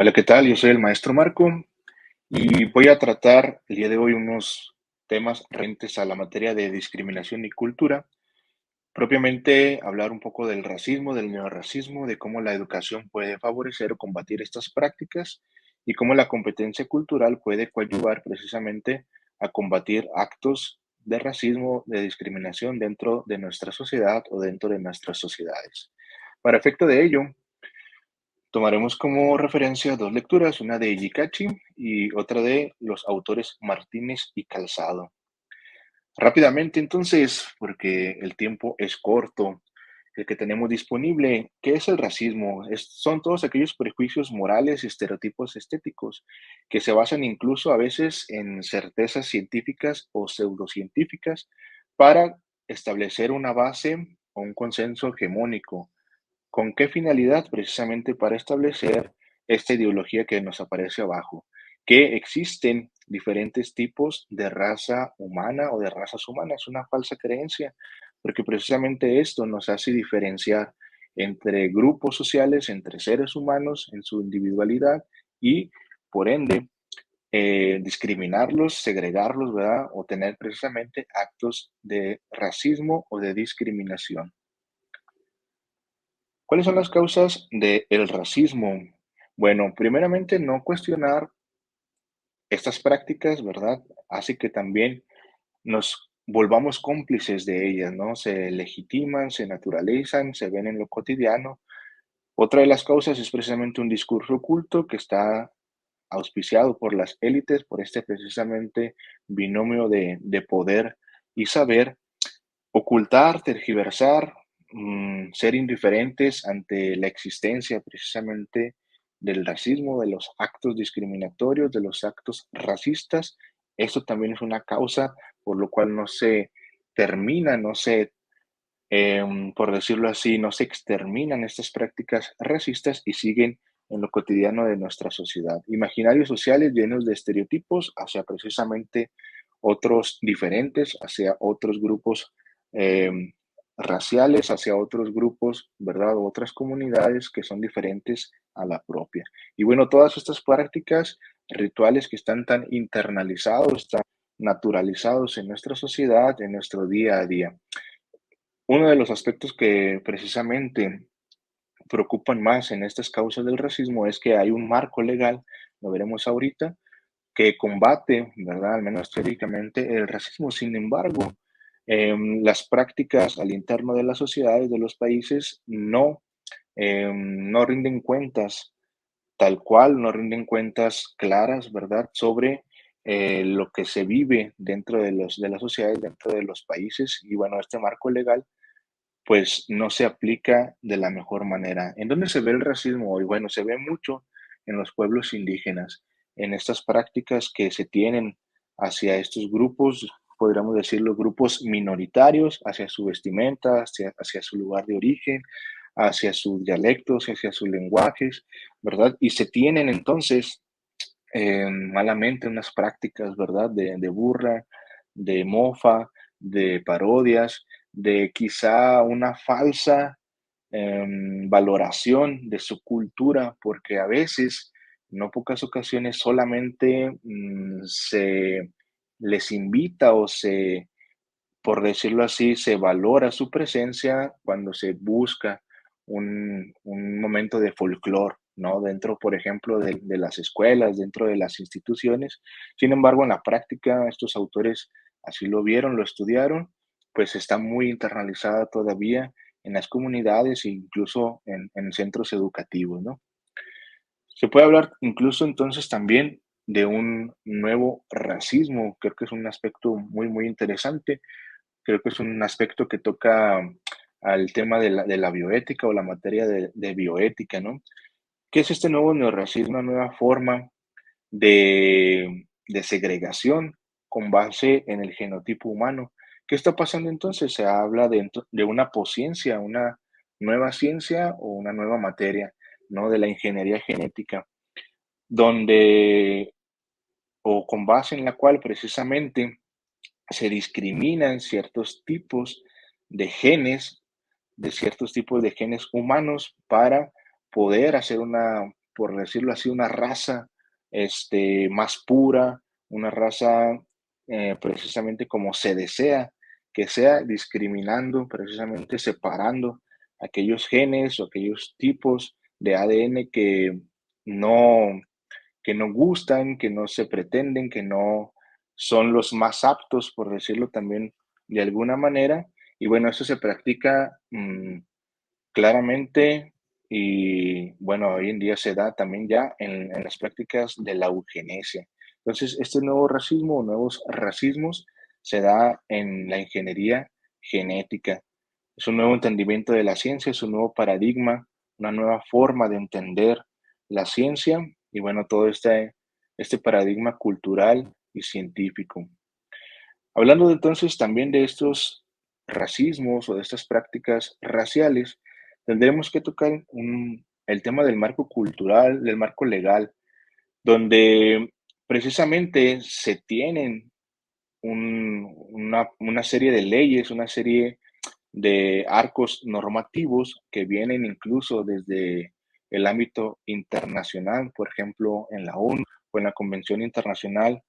Hola, ¿qué tal? Yo soy el maestro Marco y voy a tratar el día de hoy unos temas referentes a la materia de discriminación y cultura. Propiamente hablar un poco del racismo, del neorracismo, de cómo la educación puede favorecer o combatir estas prácticas y cómo la competencia cultural puede coadyuvar precisamente a combatir actos de racismo, de discriminación dentro de nuestra sociedad o dentro de nuestras sociedades. Para efecto de ello, tomaremos como referencia dos lecturas, una de Yikachi y otra de los autores Martínez y Calzado. Rápidamente, entonces, porque el tiempo es corto, el que tenemos disponible, ¿qué es el racismo? Son todos aquellos prejuicios morales y estereotipos estéticos que se basan incluso a veces en certezas científicas o pseudocientíficas para establecer una base o un consenso hegemónico. ¿Con qué finalidad? Precisamente para establecer esta ideología que nos aparece abajo, que existen diferentes tipos de raza humana o de razas humanas, una falsa creencia, porque precisamente esto nos hace diferenciar entre grupos sociales, entre seres humanos en su individualidad y, por ende, discriminarlos, segregarlos, ¿verdad? O tener precisamente actos de racismo o de discriminación. ¿Cuáles son las causas del racismo? Bueno, primeramente, no cuestionar estas prácticas, ¿verdad? Hace que también nos volvamos cómplices de ellas, ¿no? Se legitiman, se naturalizan, se ven en lo cotidiano. Otra de las causas es precisamente un discurso oculto que está auspiciado por las élites, por este precisamente binomio de poder y saber, ocultar, tergiversar, ser indiferentes ante la existencia precisamente del racismo, de los actos discriminatorios, de los actos racistas. Esto también es una causa por lo cual no se termina, no se, por decirlo así, no se exterminan estas prácticas racistas y siguen en lo cotidiano de nuestra sociedad. Imaginarios sociales llenos de estereotipos hacia precisamente otros diferentes, hacia otros grupos em, raciales, hacia otros grupos, ¿verdad? O otras comunidades que son diferentes a la propia. Y bueno, todas estas prácticas, rituales que están tan internalizados, tan naturalizados en nuestra sociedad, en nuestro día a día. Uno de los aspectos que precisamente preocupan más en estas causas del racismo es que hay un marco legal, lo veremos ahorita, que combate, ¿verdad? Al menos teóricamente, el racismo. Sin embargo, las prácticas al interno de las sociedades de los países no rinden cuentas tal cual, no rinden cuentas claras, ¿verdad? Sobre lo que se vive dentro de las sociedades, dentro de los países. Y bueno, este marco legal pues no se aplica de la mejor manera. ¿En dónde se ve el racismo hoy? Bueno, se ve mucho en los pueblos indígenas, en estas prácticas que se tienen hacia estos grupos, podríamos decirlo, grupos minoritarios, hacia su vestimenta, hacia su lugar de origen, hacia sus dialectos, hacia sus lenguajes, ¿verdad? Y se tienen entonces malamente unas prácticas, ¿verdad? De burla, de mofa, de parodias, de quizá una falsa valoración de su cultura, porque a veces, no pocas ocasiones, solamente se les invita o se, por decirlo así, se valora su presencia cuando se busca un momento de folclore, ¿no? Dentro, por ejemplo, de las escuelas, dentro de las instituciones. Sin embargo, en la práctica, estos autores así lo vieron, lo estudiaron, pues está muy internalizada todavía en las comunidades e incluso en centros educativos, ¿no? Se puede hablar incluso entonces también de un nuevo racismo, creo que es un aspecto muy, muy interesante. Creo que es un aspecto que toca al tema de la bioética o la materia de bioética, ¿no? ¿Qué es este nuevo neorracismo? Una nueva forma de segregación con base en el genotipo humano. ¿Qué está pasando entonces? Se habla de una posciencia, una nueva ciencia o una nueva materia, ¿no? De la ingeniería genética, donde o con base en la cual precisamente se discriminan ciertos tipos de genes, de ciertos tipos de genes humanos para poder hacer una por decirlo así, una raza más pura, una raza precisamente como se desea que sea, discriminando, precisamente separando aquellos genes o aquellos tipos de ADN no, que no gustan, que no se pretenden, que no son los más aptos, por decirlo también de alguna manera. Y bueno, eso se practica claramente y bueno, hoy en día se da también ya en las prácticas de la eugenesia. Entonces, este nuevo racismo o nuevos racismos se da en la ingeniería genética. Es un nuevo entendimiento de la ciencia, es un nuevo paradigma, una nueva forma de entender la ciencia y bueno, todo este paradigma cultural y científico. Hablando entonces también de estos racismos o de estas prácticas raciales, tendremos que tocar el tema del marco cultural, del marco legal, donde precisamente se tienen una serie de leyes, una serie de arcos normativos que vienen incluso desde el ámbito internacional, por ejemplo, en la ONU o en la Convención Internacional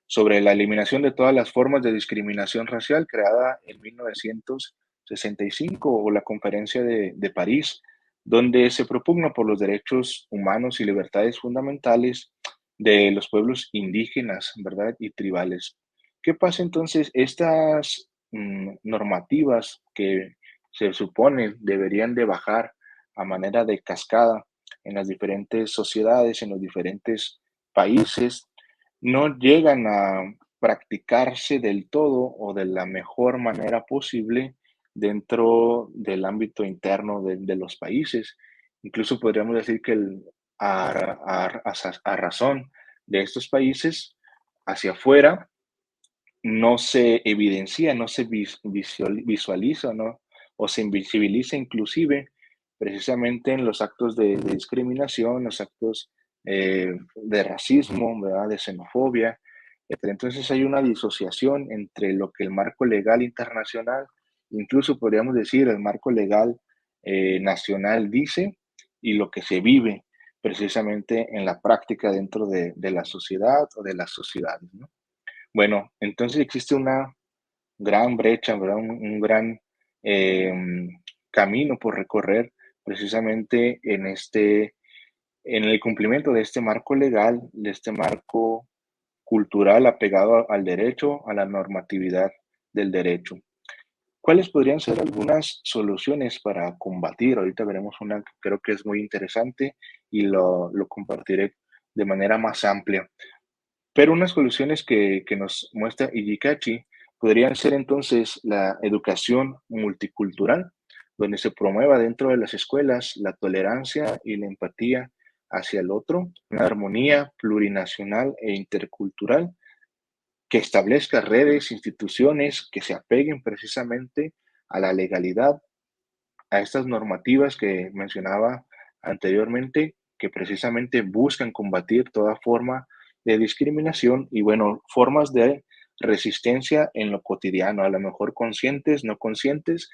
sobre la eliminación de todas las formas de discriminación racial creada en 1965 o la Conferencia de París, donde se propugna por los derechos humanos y libertades fundamentales de los pueblos indígenas, ¿verdad? Y tribales. ¿Qué pasa entonces? Estas normativas que se supone deberían de bajar a manera de cascada en las diferentes sociedades, en los diferentes países, no llegan a practicarse del todo o de la mejor manera posible dentro del ámbito interno de los países. Incluso podríamos decir que a razón de estos países hacia afuera, no se evidencia, no se visualiza, ¿no? O se invisibiliza inclusive precisamente en los actos de discriminación, los actos de racismo, ¿verdad? De xenofobia. Entonces hay una disociación entre lo que el marco legal internacional, incluso podríamos decir el marco legal nacional dice y lo que se vive precisamente en la práctica dentro de la sociedad o de las sociedades, ¿no? Bueno, entonces existe una gran brecha, ¿verdad? Un gran camino por recorrer precisamente en el cumplimiento de este marco legal, de este marco cultural apegado al derecho, a la normatividad del derecho. ¿Cuáles podrían ser algunas soluciones para combatir? Ahorita veremos una que creo que es muy interesante y lo compartiré de manera más amplia. Pero unas soluciones que nos muestra Ijikachi podrían ser entonces la educación multicultural, donde se promueva dentro de las escuelas la tolerancia y la empatía hacia el otro, una armonía plurinacional e intercultural, que establezca redes, instituciones que se apeguen precisamente a la legalidad, a estas normativas que mencionaba anteriormente, que precisamente buscan combatir toda forma de discriminación y, bueno, formas de resistencia en lo cotidiano, a lo mejor conscientes, no conscientes,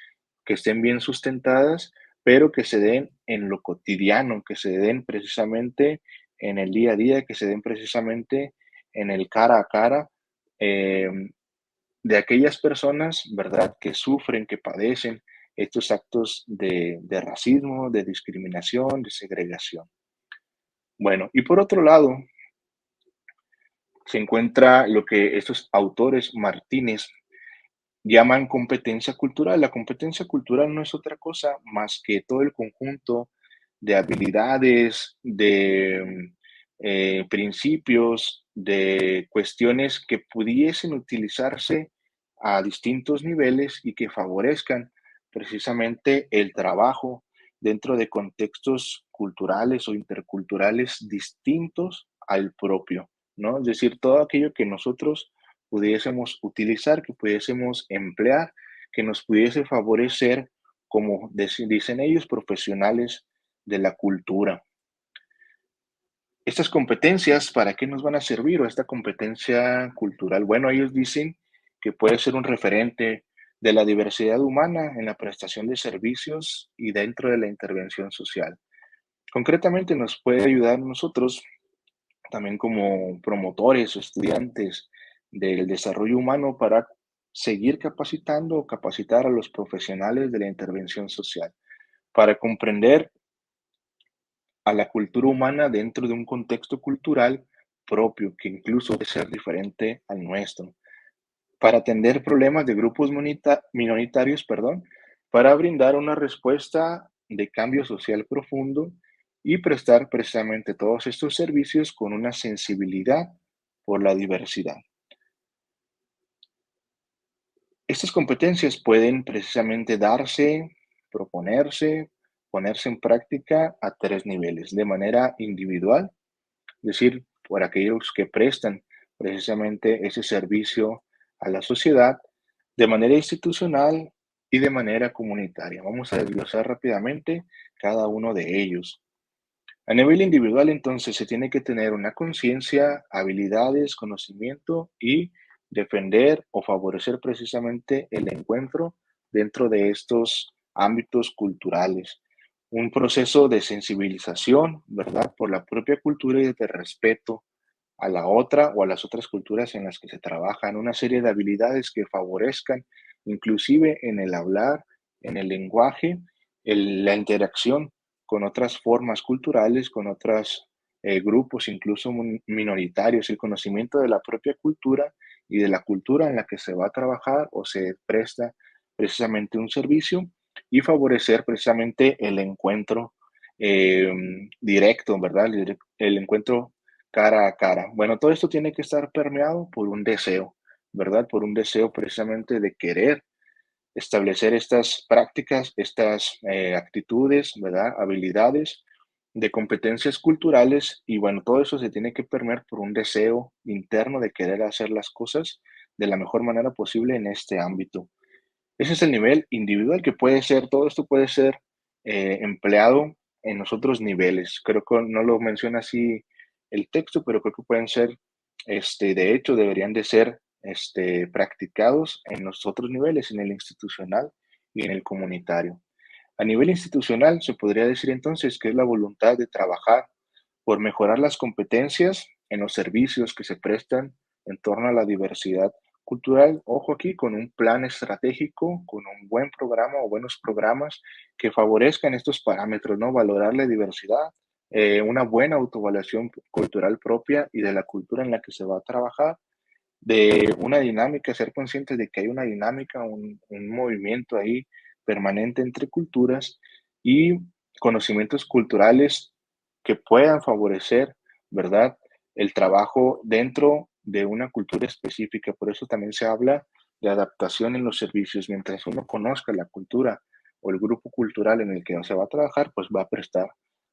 que estén bien sustentadas, pero que se den en lo cotidiano, que se den precisamente en el día a día, que se den precisamente en el cara a cara eh, de aquellas personas, ¿verdad?, que sufren, que padecen estos actos de racismo, de discriminación, de segregación. Bueno, y por otro lado, se encuentra lo que estos autores Martínez llaman competencia cultural. La competencia cultural no es otra cosa más que todo el conjunto de habilidades, de principios, de cuestiones que pudiesen utilizarse a distintos niveles y que favorezcan precisamente el trabajo dentro de contextos culturales o interculturales distintos al propio, ¿no? Es decir, todo aquello que nosotros pudiésemos utilizar, que pudiésemos emplear, que nos pudiese favorecer, como dicen ellos, profesionales de la cultura. Estas competencias, ¿para qué nos van a servir? O esta competencia cultural. Bueno, ellos dicen que puede ser un referente de la diversidad humana en la prestación de servicios y dentro de la intervención social. Concretamente nos puede ayudar nosotros también como promotores o estudiantes del desarrollo humano para seguir capacitando o capacitar a los profesionales de la intervención social, para comprender a la cultura humana dentro de un contexto cultural propio, que incluso puede ser diferente al nuestro, para atender problemas de grupos minoritarios, perdón, para brindar una respuesta de cambio social profundo y prestar precisamente todos estos servicios con una sensibilidad por la diversidad. Estas competencias pueden precisamente darse, proponerse, ponerse en práctica a tres niveles, de manera individual, es decir, por aquellos que prestan precisamente ese servicio a la sociedad, de manera institucional y de manera comunitaria. Vamos a desglosar rápidamente cada uno de ellos. A nivel individual, entonces, se tiene que tener una conciencia, habilidades, conocimiento y defender o favorecer precisamente el encuentro dentro de estos ámbitos culturales. Un proceso de sensibilización, ¿verdad? Por la propia cultura y de respeto a la otra o a las otras culturas en las que se trabajan, una serie de habilidades que favorezcan, inclusive en el hablar, en el lenguaje, la interacción con otras formas culturales, con otros grupos, incluso minoritarios, el conocimiento de la propia cultura y de la cultura en la que se va a trabajar o se presta precisamente un servicio y favorecer precisamente el encuentro eh, directo, ¿verdad? El encuentro cara a cara. Bueno, todo esto tiene que estar permeado por un deseo, ¿verdad? Por un deseo precisamente de querer establecer estas prácticas, estas actitudes, ¿verdad? Habilidades de competencias culturales y bueno, todo eso se tiene que permear por un deseo interno de querer hacer las cosas de la mejor manera posible en este ámbito. Ese es el nivel individual que puede ser, todo esto puede ser empleado en los otros niveles. Creo que no lo menciona así el texto, pero creo que pueden ser, de hecho, deberían de ser practicados en los otros niveles, en el institucional y en el comunitario. A nivel institucional, se podría decir entonces que es la voluntad de trabajar por mejorar las competencias en los servicios que se prestan en torno a la diversidad cultural. Ojo aquí, con un plan estratégico, con un buen programa o buenos programas que favorezcan estos parámetros, ¿no? Valorar la diversidad, una buena autoevaluación cultural propia y de la cultura en la que se va a trabajar, de una dinámica, ser conscientes de que hay una dinámica, un movimiento ahí permanente entre culturas y conocimientos culturales que puedan favorecer, ¿verdad? El trabajo dentro de una cultura específica. Por eso también se habla de adaptación en los servicios. Mientras uno conozca la cultura o el grupo cultural en el que se va a trabajar, pues va a prestar,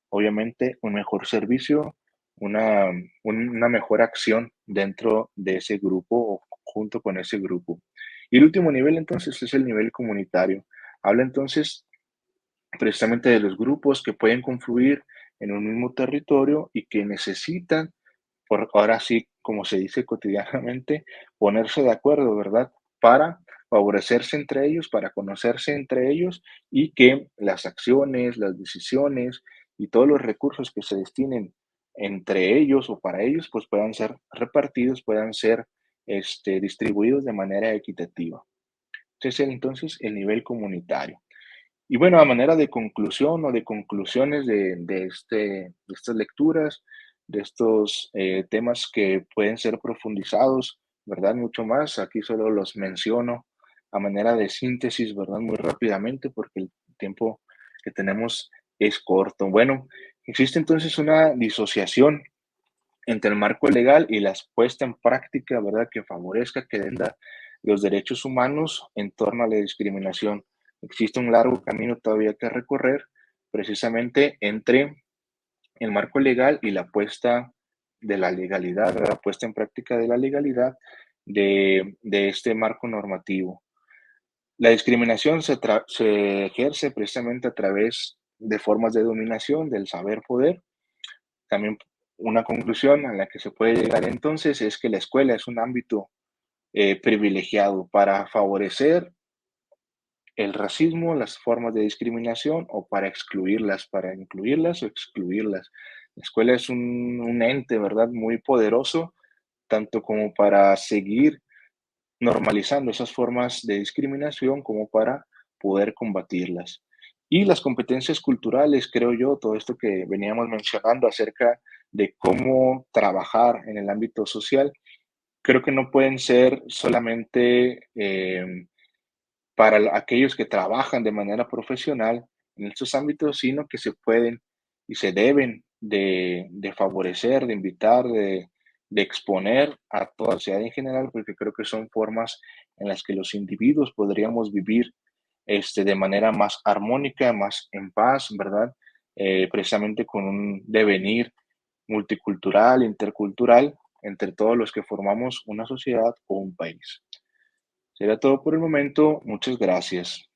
obviamente, un mejor servicio, una, una mejor acción dentro de ese grupo o junto con ese grupo. Y el último nivel entonces es el nivel comunitario. Habla entonces precisamente de los grupos que pueden confluir en un mismo territorio y que necesitan, por ahora sí, como se dice cotidianamente, ponerse de acuerdo, ¿verdad? Para favorecerse entre ellos, para conocerse entre ellos y que las acciones, las decisiones y todos los recursos que se destinen entre ellos o para ellos, pues puedan ser repartidos, puedan ser distribuidos de manera equitativa. Ese es entonces el nivel comunitario. Y bueno, a manera de conclusión o de conclusiones de estas lecturas, de estos temas que pueden ser profundizados, ¿verdad? Mucho más. Aquí solo los menciono a manera de síntesis, ¿verdad? Muy rápidamente porque el tiempo que tenemos es corto. Bueno, existe entonces una disociación entre el marco legal y la puesta en práctica, ¿verdad? Que favorezca, que defienda los derechos humanos en torno a la discriminación. Existe un largo camino todavía que recorrer, precisamente entre el marco legal y la puesta de la legalidad, ¿verdad? La puesta en práctica de la legalidad de este marco normativo. La discriminación se ejerce precisamente a través de formas de dominación, del saber poder. También una conclusión a la que se puede llegar entonces es que la escuela es un ámbito privilegiado para favorecer el racismo, las formas de discriminación o para incluirlas o excluirlas. La escuela es un ente, ¿verdad? Muy poderoso, tanto como para seguir normalizando esas formas de discriminación como para poder combatirlas. Y las competencias culturales, creo yo, todo esto que veníamos mencionando acerca de cómo trabajar en el ámbito social, creo que no pueden ser solamente para aquellos que trabajan de manera profesional en estos ámbitos, sino que se pueden y se deben de favorecer, de invitar, de exponer a toda la sociedad en general, porque creo que son formas en las que los individuos podríamos vivir de manera más armónica, más en paz, ¿verdad? Precisamente con un devenir multicultural, intercultural, entre todos los que formamos una sociedad o un país. Será todo por el momento. Muchas gracias.